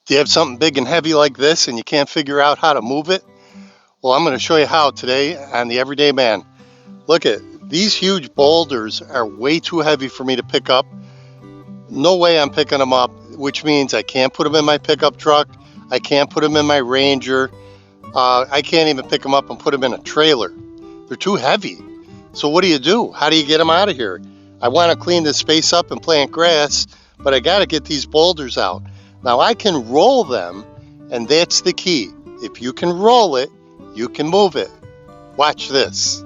Do you have something big and heavy like this and you can't figure out how to move it? Well, I'm going to show you how today on the Everyday Man. Look at these huge boulders are way too heavy for me to pick up. No way I'm picking them up, which means I can't put them in my pickup truck. I can't put them in my Ranger. I can't even pick them up and put them in a trailer. They're too heavy. So what do? How do you get them out of here? I want to clean this space up and plant grass, but I got to get these boulders out. Now I can roll them, and that's the key. If you can roll it, you can move it. Watch this.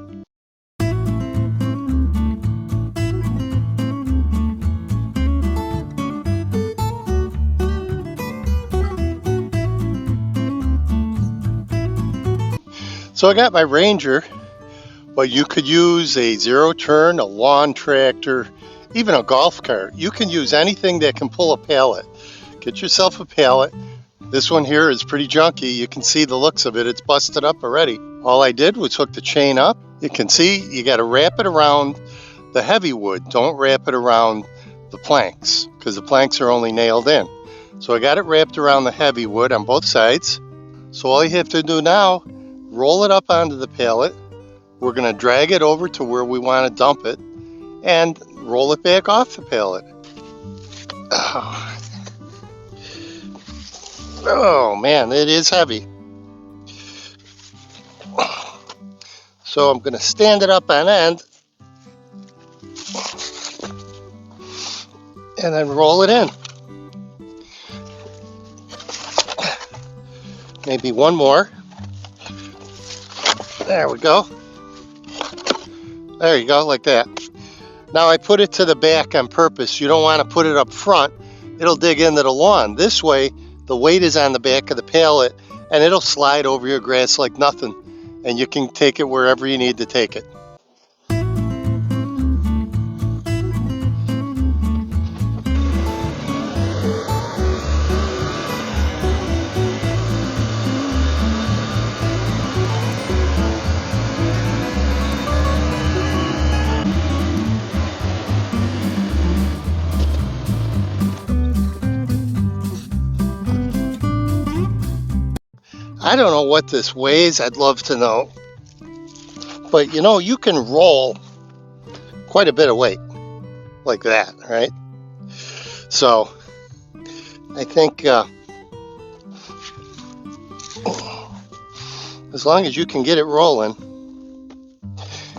So I got my Ranger, but you could use a zero turn, a lawn tractor, even a golf cart. You can use anything that can pull a pallet. Get yourself a pallet. This one here is pretty junky. You can see the looks of it. It's busted up already. All I did was hook the chain up. You can see you got to wrap it around the heavy wood. Don't wrap it around the planks because the planks are only nailed in. So I got it wrapped around the heavy wood on both sides. So all you have to do now, roll it up onto the pallet. We're going to drag it over to where we want to dump it and roll it back off the pallet. Oh man, it is heavy. So I'm going to stand it up on end and then roll it in. Maybe one more. There we go. There you go, like that. Now I put it to the back on purpose. You don't want to put it up front. It'll dig into the lawn. This way, the weight is on the back of the pallet and it'll slide over your grass like nothing. And you can take it wherever you need to take it. I don't know what this weighs. I'd love to know. But you know, you can roll quite a bit of weight like that, right? So I think as long as you can get it rolling,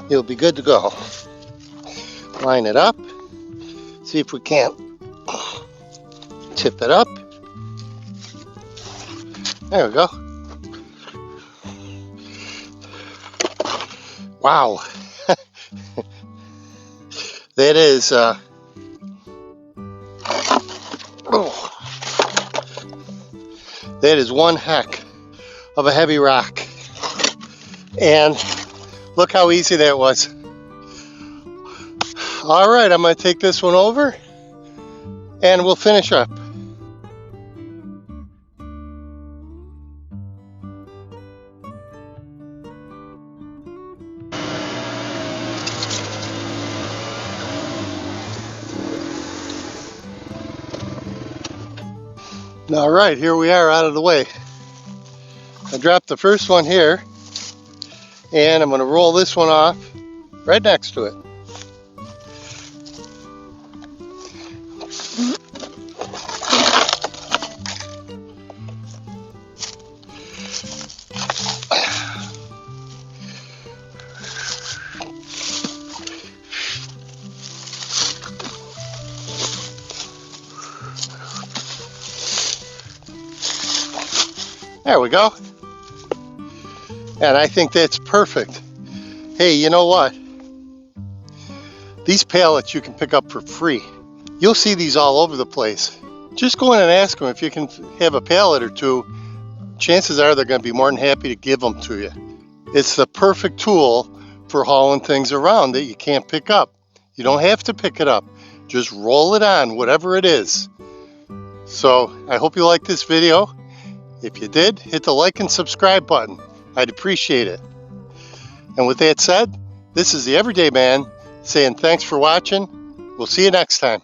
you'll be good to go. Line it up. See if we can't tip it up. There we go. Wow. That is that is one heck of a heavy rock. And look how easy that was. All right, I'm going to take this one over and we'll finish up. All right, here we are out of the way. I dropped the first one here and I'm going to roll this one off right next to it. There we go. And I think that's perfect. Hey, you know what? These pallets you can pick up for free. You'll see these all over the place. Just go in and ask them if you can have a pallet or two. Chances are they're going to be more than happy to give them to you. It's the perfect tool for hauling things around that you can't pick up. You don't have to pick it up. Just roll it on, whatever it is. So I hope you liked this video. If you did, hit the like and subscribe button. I'd appreciate it. And with that said, this is the Everyday Man saying thanks for watching. We'll see you next time.